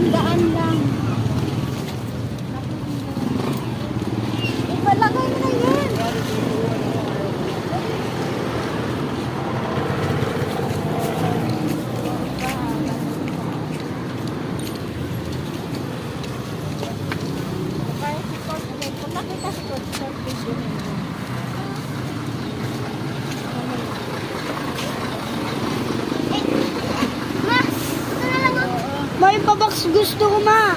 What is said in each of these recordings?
800 lang. Ipalagay mo na yan. Kung nakita si Coach, video na yun. May pabox gusto ko, ma.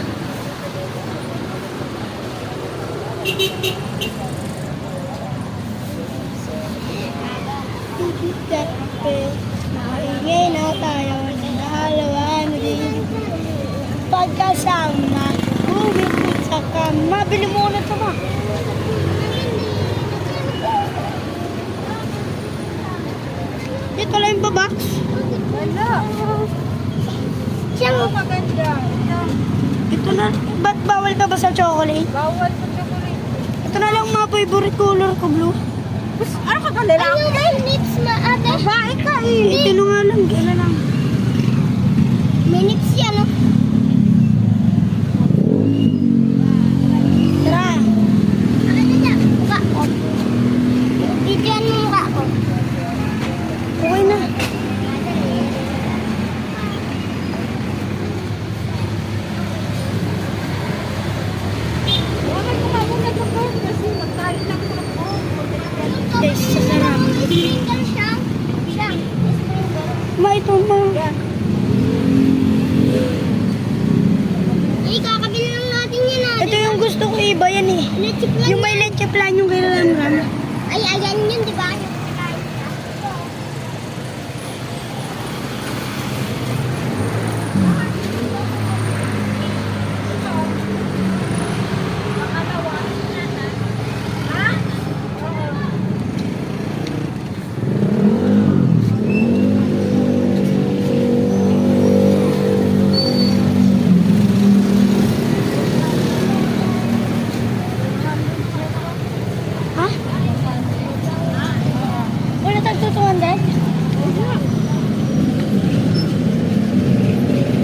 Maingay na tayo sa dalawa din. Pagkasama, bumipit sa kama. Bili mo ulit ito, ma. Dito lang yung pabox. Wala. Siyang Maganda. ito na. Ba't bawal ka ba sa chocolate? Bawal sa chocolate. Ito na lang mga favorite color ko, blue. Ano ka ba lalaki? Ano ba nips, ma, ate? Babae ka eh. Ito na nga lang, gila lang. May nips yan, no? Tara. Ano na? Mukha ko. Bigyan mo mukha ko. Okay na. Wala ko nga muna ito ko kasi magtayo lang ko ng Guys, sasarap. Ma, ito ma. Kakabili lang natin yan ah. Ito yung gusto ko iba yan eh. Leche plan. Yung may leche plan yung kailangan ram. Ay, ayan yun, di ba? Ha? Wala tagto 200?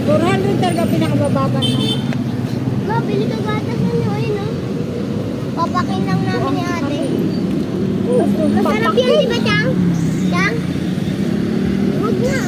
400 talaga pinakamababa na. Ma, bili ka gatas na nyo, ayun no? Papakin lang namin ni ate. Masarap yan, di ba, Chang? Chang? Huwag na.